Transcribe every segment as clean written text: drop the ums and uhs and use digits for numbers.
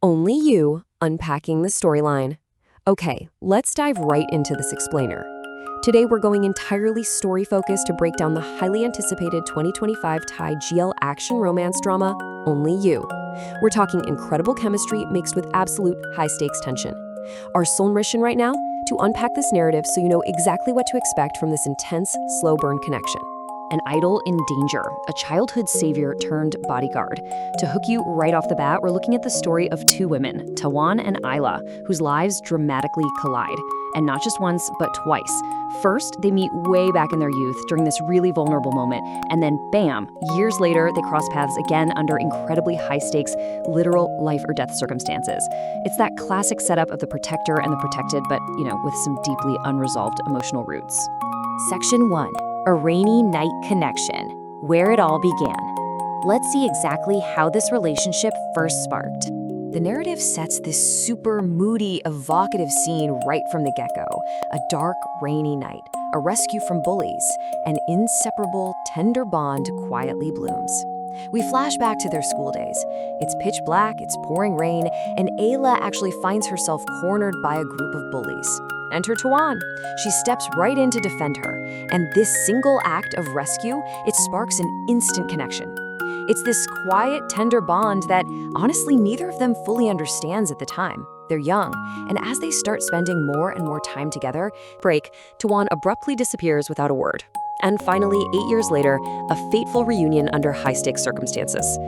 Only You, Unpacking the Storyline. Okay, let's dive right into this explainer. Today we're going entirely story-focused to break down the highly anticipated 2025 Thai GL action romance drama, Only You. We're talking incredible chemistry mixed with absolute high-stakes tension. Our sole mission right now? To unpack this narrative so you know exactly what to expect from this intense, slow-burn connection. An idol in danger, a childhood savior turned bodyguard. To hook you right off the bat, we're looking at the story of two women, Tawan and Ira, whose lives dramatically collide. And not just once, but twice. First, they meet way back in their youth during this really vulnerable moment, and then bam, years later, they cross paths again under incredibly high-stakes, literal life or death circumstances. It's that classic setup of the protector and the protected, but, with some deeply unresolved emotional roots. Section 1. A rainy night connection. Where it all began. Let's see exactly how this relationship first sparked. The narrative sets this super moody, evocative scene right from the get-go. A dark, rainy night, a rescue from bullies, an inseparable, tender bond quietly blooms. We flash back to their school days. It's pitch black, it's pouring rain, and Ayla actually finds herself cornered by a group of bullies. Enter Tawan. She steps right in to defend her, and this single act of rescue, it sparks an instant connection. It's this quiet, tender bond that, honestly, neither of them fully understands at the time. They're young, and as they start spending more and more time together, Tawan abruptly disappears without a word. And finally, 8 years later, a fateful reunion under high-stakes circumstances.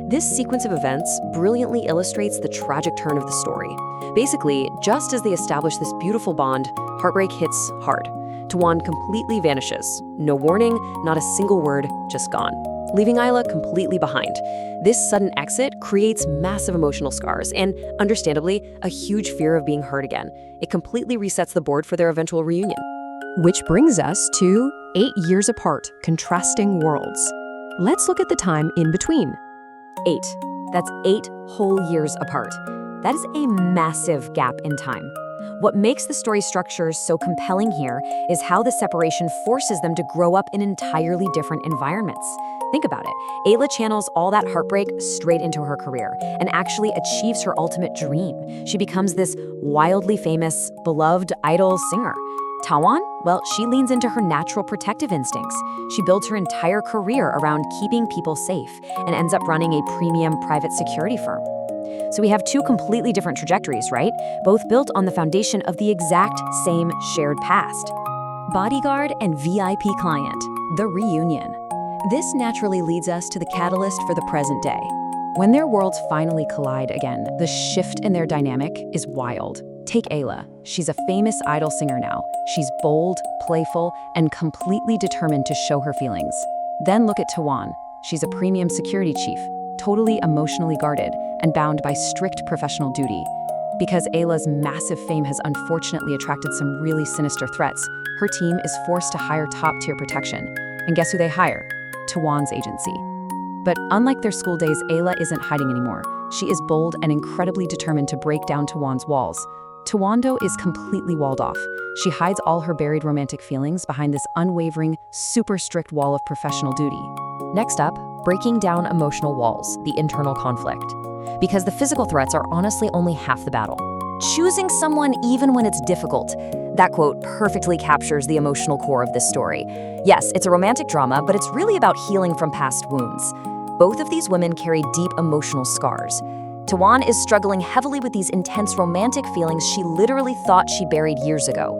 This sequence of events brilliantly illustrates the tragic turn of the story. Basically, just as they establish this beautiful bond, heartbreak hits hard. Tawan completely vanishes. No warning, not a single word, just gone. Leaving Ira completely behind. This sudden exit creates massive emotional scars and, understandably, a huge fear of being hurt again. It completely resets the board for their eventual reunion. Which brings us to 8 years apart, contrasting worlds. Let's look at the time in between. 8. That's 8 whole years apart. That is a massive gap in time. What makes the story structure so compelling here is how the separation forces them to grow up in entirely different environments. Think about it. Ayla channels all that heartbreak straight into her career and actually achieves her ultimate dream. She becomes this wildly famous, beloved idol singer. Tawan? Well, she leans into her natural protective instincts. She builds her entire career around keeping people safe and ends up running a premium private security firm. So we have two completely different trajectories, right? Both built on the foundation of the exact same shared past. Bodyguard and VIP client, the reunion. This naturally leads us to the catalyst for the present day. When their worlds finally collide again, the shift in their dynamic is wild. Take Ayla. She's a famous idol singer now. She's bold, playful, and completely determined to show her feelings. Then look at Tawan. She's a premium security chief, totally emotionally guarded and bound by strict professional duty. Because Ayla's massive fame has unfortunately attracted some really sinister threats, her team is forced to hire top-tier protection. And guess who they hire? Tawan's agency. But unlike their school days, Ayla isn't hiding anymore. She is bold and incredibly determined to break down Tawan's walls. Tawando is completely walled off. She hides all her buried romantic feelings behind this unwavering, super strict wall of professional duty. Next up, breaking down emotional walls, the internal conflict. Because the physical threats are honestly only half the battle. Choosing someone even when it's difficult. That quote perfectly captures the emotional core of this story. Yes, it's a romantic drama, but it's really about healing from past wounds. Both of these women carry deep emotional scars. Tawan is struggling heavily with these intense romantic feelings she literally thought she buried years ago.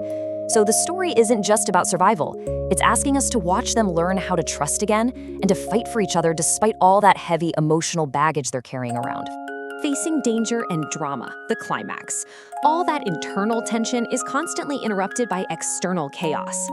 So the story isn't just about survival. It's asking us to watch them learn how to trust again and to fight for each other despite all that heavy emotional baggage they're carrying around. Facing danger and drama, the climax. All that internal tension is constantly interrupted by external chaos.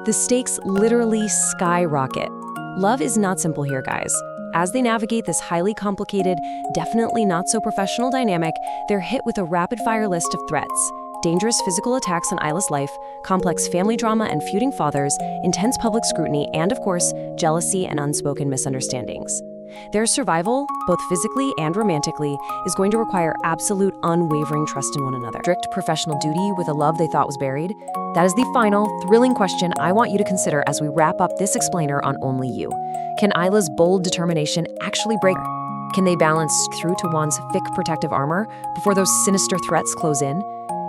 The stakes literally skyrocket. Love is not simple here, guys. As they navigate this highly complicated, definitely not so professional dynamic, they're hit with a rapid-fire list of threats. Dangerous physical attacks on Ayla's life, complex family drama and feuding fathers, intense public scrutiny, and of course, jealousy and unspoken misunderstandings. Their survival, both physically and romantically, is going to require absolute unwavering trust in one another. Strict professional duty with a love they thought was buried? That is the final, thrilling question I want you to consider as we wrap up this explainer on Only You. Can Ayla's bold determination actually break her? Can they balance through Tawan's thick protective armor before those sinister threats close in?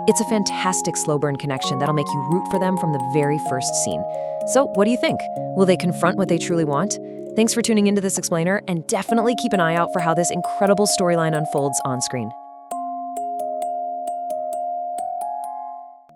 It's a fantastic slow burn connection that'll make you root for them from the very first scene. So, what do you think? Will they confront what they truly want? Thanks for tuning into this explainer, and definitely keep an eye out for how this incredible storyline unfolds on screen.